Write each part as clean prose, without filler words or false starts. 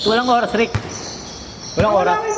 Walang oras, Rick. Walang oras.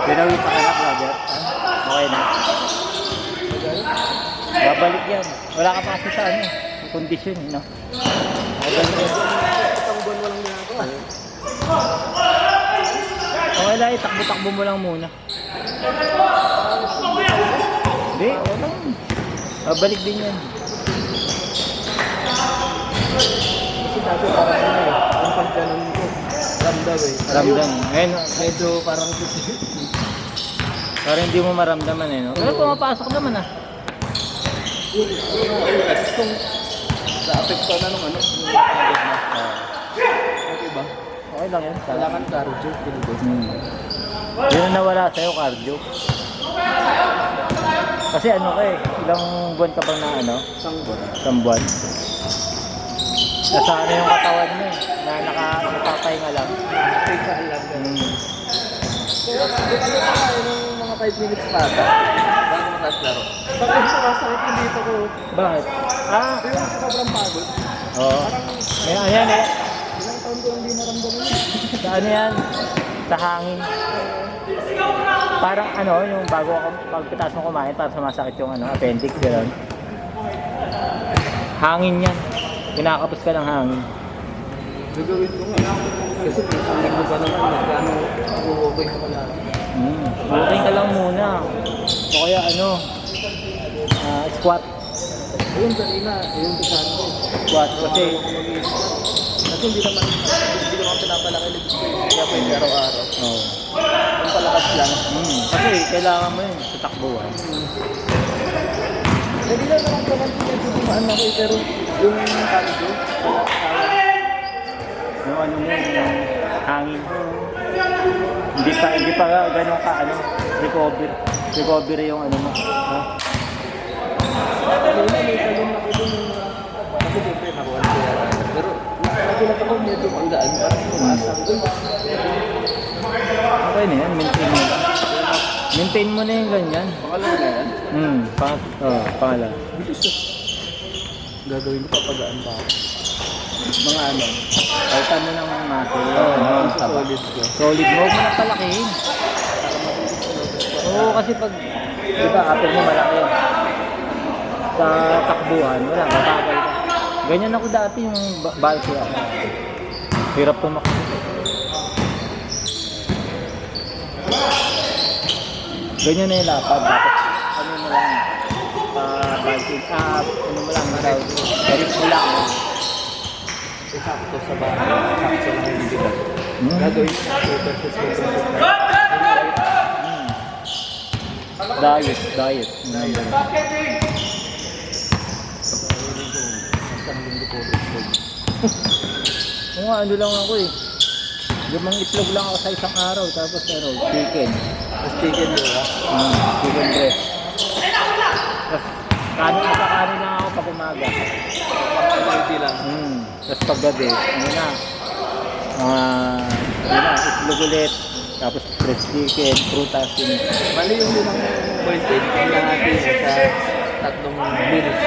Pinawit sa anak, brother. Okay na. Babalik yan. Wala ka pa kasi sa ano, condition, no? Isang buwan walang ginagawa. Okay lang, takbo-takbo mo lang muna. Hindi, wala. Babalik din yan. Kasi dati parang ano eh, ang pagkanon ko, ramdam eh. Ramdam. Ngayon, Medyo parang parang hindi mo maramdaman eh, no? Pero pumapasok naman ah. kasi kung sa-apekto na nung ano, okay ba? Okay lang yan. Kailangan cardio, feel good. Yun ang nawala sa'yo, cardio. Kasi ano ka eh, ilang buwan ka bang na ano? Isang buwan. Isang buwan. Nasana yung katawan mo eh, na nakapapahinga lang. Teka lang. Pero ano yung mga 5 minutes pa ata, bago mataslaro. Bakit sumasakit yung dito ko? Bakit? Ah, Yung sobrang pagod. oo. Ayan eh. Ilang taon ko lang di naramdaman yun. Sa ano yan? Sa hangin. Parang ano, yung bago ako, pagpitas mo kumain, parang sumasakit yung ano, appendix, gano'n. Hangin yan. Kinakapos ka ng hangin. Gagawin ko nga. Kasi isang linggo pa naman, gano'n ako okay ka pala. Walking ka lang muna. O kaya ano, squat. Ayun, kanina, ayun kasama ko. Squat kasi, Kasi hindi naman pinapalaki lips ko eh. Kaya pwede araw-araw. oh. Ang palakas lang. Kasi kailangan mo yun sa takbuhan. Hindi lang naman naman medyo dumaan ako eh. Pero yung cardio, wala kaya. Yung ano mo, yung hangin. Hindi pa ganun ka ano, recovery yung ano mo. No? Kasi may talong na ko dun yung kasi siyempre nakuha ko yan. Pero nagulat ako medyo panggaan. Parang tumaasang doon. Okay na yan, maintain mo. Maintain mo na yung ganyan. Pangalawa na yan. Pangalawa. Bilis ah. Gagawin ko papagaan pa ako. Mga ano. Palitan mo ng muscle. Ang Taba. solid ko. Solid mo na palakihin. Oo, kasi pag, di ba, apple mo malaki. Sa takbuhan, wala, mabagal ka. Ganyan ako dati yung balso ako. Hirap tumakbo. Ganyan na yung lapad. Tapos, ano mo lang, balso, ano mo lang, garit mo lang. Sakto sa bahay. Sakto lang yung bigat. Gagawin ko super Diet. Isang linggo po. Oo nga, ano lang ako eh. Limang itlog lang ako sa isang araw. Tapos ano, chicken. Mas chicken yun ha? Chicken breast. Tapos kanin lang ako pag umaga. Pang-energy lang. Tapos pag gabi, ano na, itlog ulit. Tapos fresh chicken, prutas, yun. Mali yung limang point eight na natin sa 3 minutes.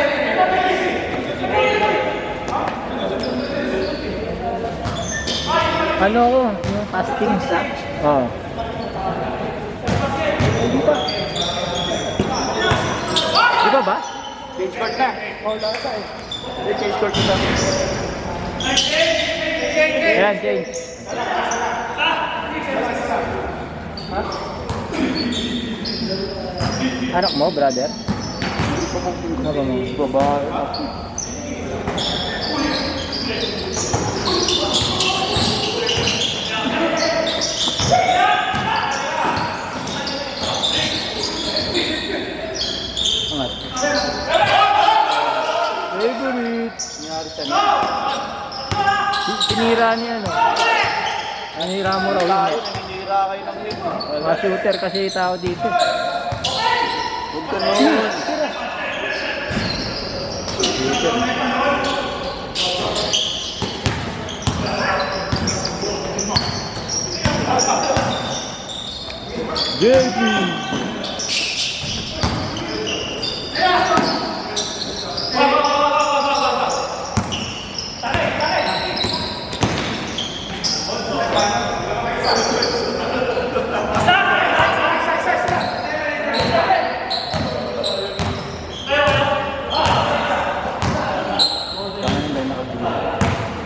Ano ako, yung fasting sa? Oo. Di ba ba? Change court na. Lata eh. Hindi, change court na. Ayan, change. Ha? Anak mo, brother? Ano mo? Babae. sinira niya, no? Sinira mo raw Tayo, yun. naninira kayo ng lip. Mga shooter kasi tao dito. Huwag ka noon. JB!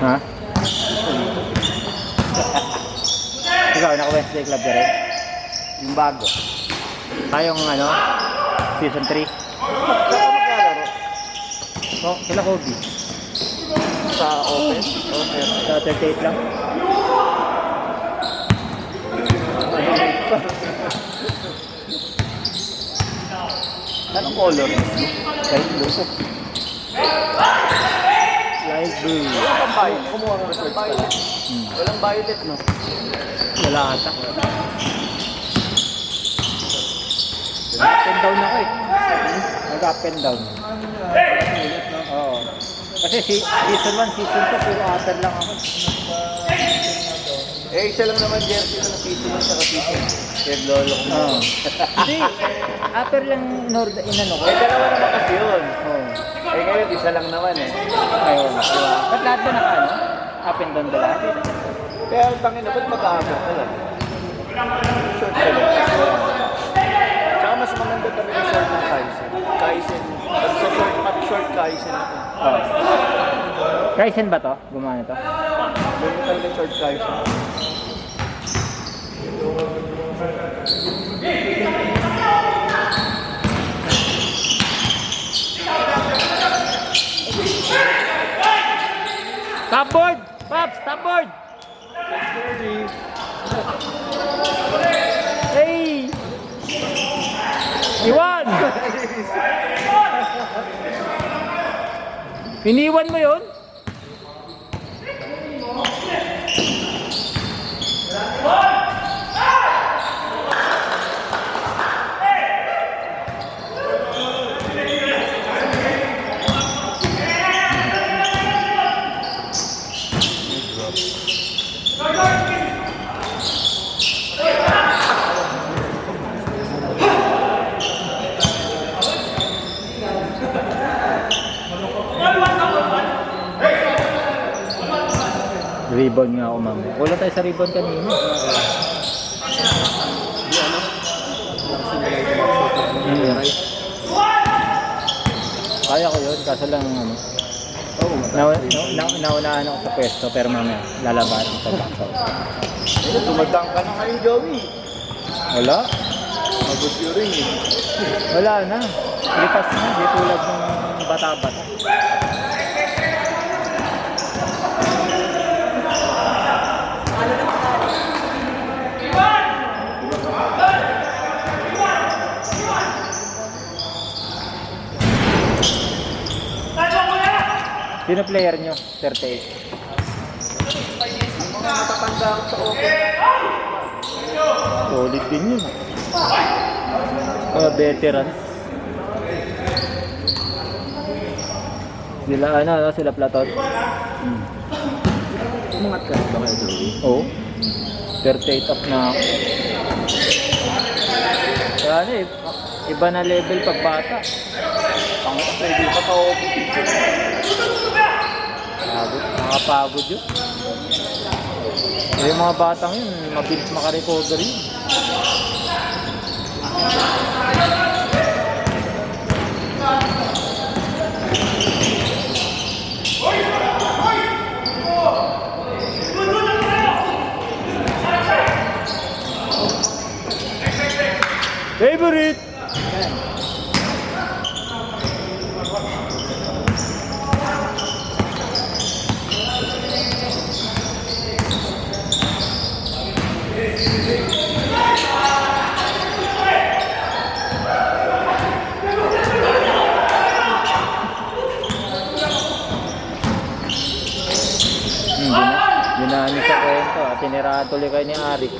Ha? Ikaw, naka-Wednesday Club ka rin? Yung bago. Tayong ano, season 3. Saan ka maglalaro? Oh, sila Kobe. Sa open? Open. Sa 38 lang. Anong color? Light blue. Light blue. Walang violet. Kumuha ka ng search pala. Walang violet, no? Wala ata. Up and down ako eh. Nag-up and down. Oo. Kasi season 1, season 2, puro upper lang ako. Eh, isa lang naman jersey na nakita mo sa kapitid. Kaya lolo ko. Oo. Hindi, upper lang inano ko. Eh, dalawa naman kasi yun. Oo. Eh, ngayon, isa lang naman eh. Ayun. Diba? Ba't lahat ba naka ano? Up and down ba lahat? Kaya ang tangin na, ba't mag-aabot ka lang? Short ka lang. Tsaka mas maganda talaga yung short ng Kaizen. Kaizen, basta short at short Kaizen ako. Oo. Ryzen ba to? Gumana to? Ganyan talaga short Kaizen. Top board! Pops, top board! Hey! Iwan! Iniwan mo yun? Rebound nga ako mamaya. Wala tayo sa rebound kanina. Kaya ko yun, kaso lang ano. Naunahan ako sa pwesto pero mamaya lalaban ako sa backsaw. Tumadang ka na ngayon, Joey. Wala. Magot yun rin eh. Wala na. Lipas na. Di tulad ng bata-bata. Sino player nyo? 38. Mga matatanda ako sa open. Solid din yun. Mga veterans. Sila ano, sila Platon. Umangat ka ba kayo, Joey? Oo. 38 up na ako. Kaya ano eh, iba na level pag bata. Pwede pa ka-open. Nakapagod yun. Yung mga batang yun, mabilis makarecover yun. Favorite! Hindi na. siniraan tuloy kayo ni Arik.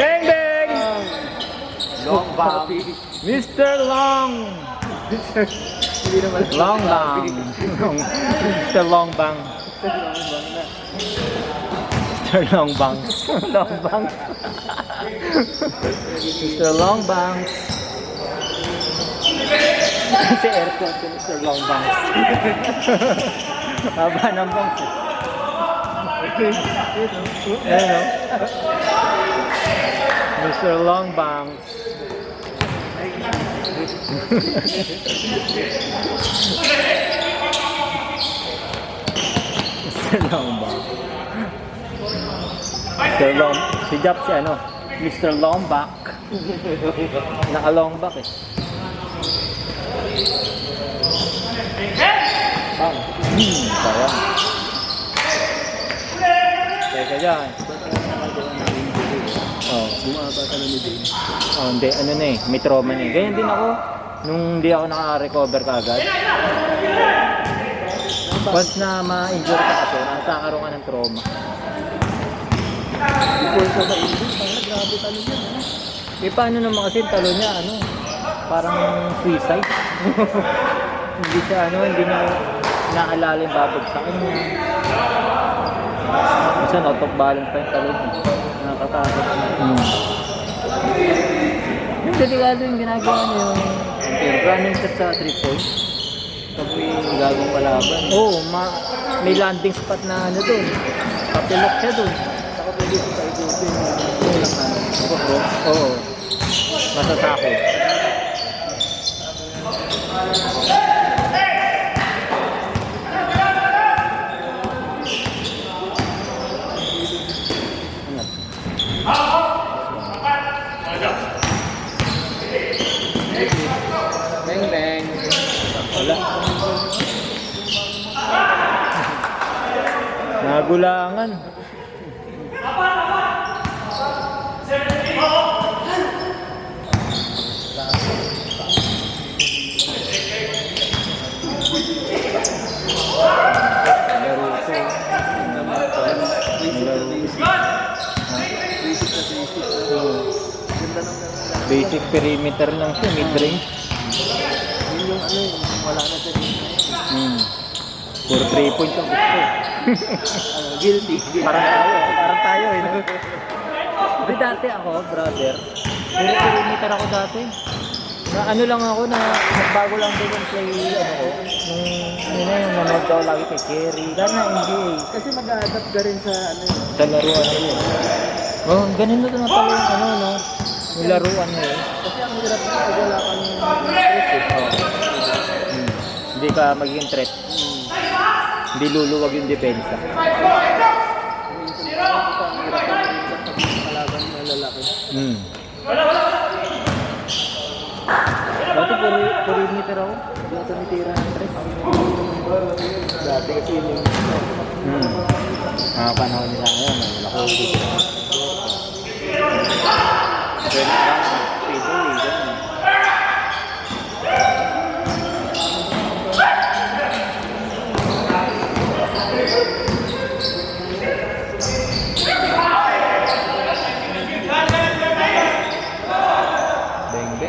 Bang bang! Long bang. Mr. Long! Hindi naman. Long bang! Mr. Long bang! Mr. Long bang! Long bang! Mr. Long bang! Si aircon si Mr. Long bang! Haba ng bangs eh. Ayan o. Mr. Long Bangs. Mr. Long Bangs. Mr. Long, si Jap si ano, Mr. Long Back. Naka-long back eh. Bang. Sayang. Teka dyan. Oh. Bumaba ka na ni Dane. Oh, hindi. Ano na eh. May trauma na eh. Ganyan din ako. Nung hindi ako naka-recover kaagad. Once na ma-injure ka kasi, nakakaroon ka ng trauma. Before ka ma-injure, grabe talo yan. Eh, paano naman kasi yung talo niya, ano, parang suicide. Hindi siya, ano, hindi niya naalala yung babagsakan niya. Minsan, out of balance pa yung talo niya. Nakakatakot na. Yung delikado yung ginagawa niya yung running set sa 3 points. Pag may gagawang palaban. Oo, may landing spot na ano doon. Papilok siya doon. Saka pwede ko sa ikutin. Walang ano. Oo. Masasakit. Bang bang. Wala. Nagulangan. Laro ito. Basic perimeter lang siya, mid-range. Yun yung ano yun, wala na sa dito. Puro 3 points ang gusto. Guilty. Parang tayo eh. No? Di dati ako, brother. Puro perimeter ako dati. Na ano lang ako na nagbago lang din yung play ano ko. Yung nanonood ako lagi kay Kerry. Dahil na NBA. Kasi mag-a-adapt ka rin sa ano yun. Sa laruan na yun. Oh, ganun na pala yung ano, no? Yung laruan na yun. Kasi ang hirap na pag wala kang stress eh. Hindi ka magiging threat. Hindi luluwag yung depensa. Kalaban ng lalaki. Dati perimeter ako. Hindi ako tumitira ng stress. Dati kasi yun yung Mga panahon nila ngayon, malaki. Pwede lang. Pwede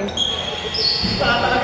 eh. Bang bang.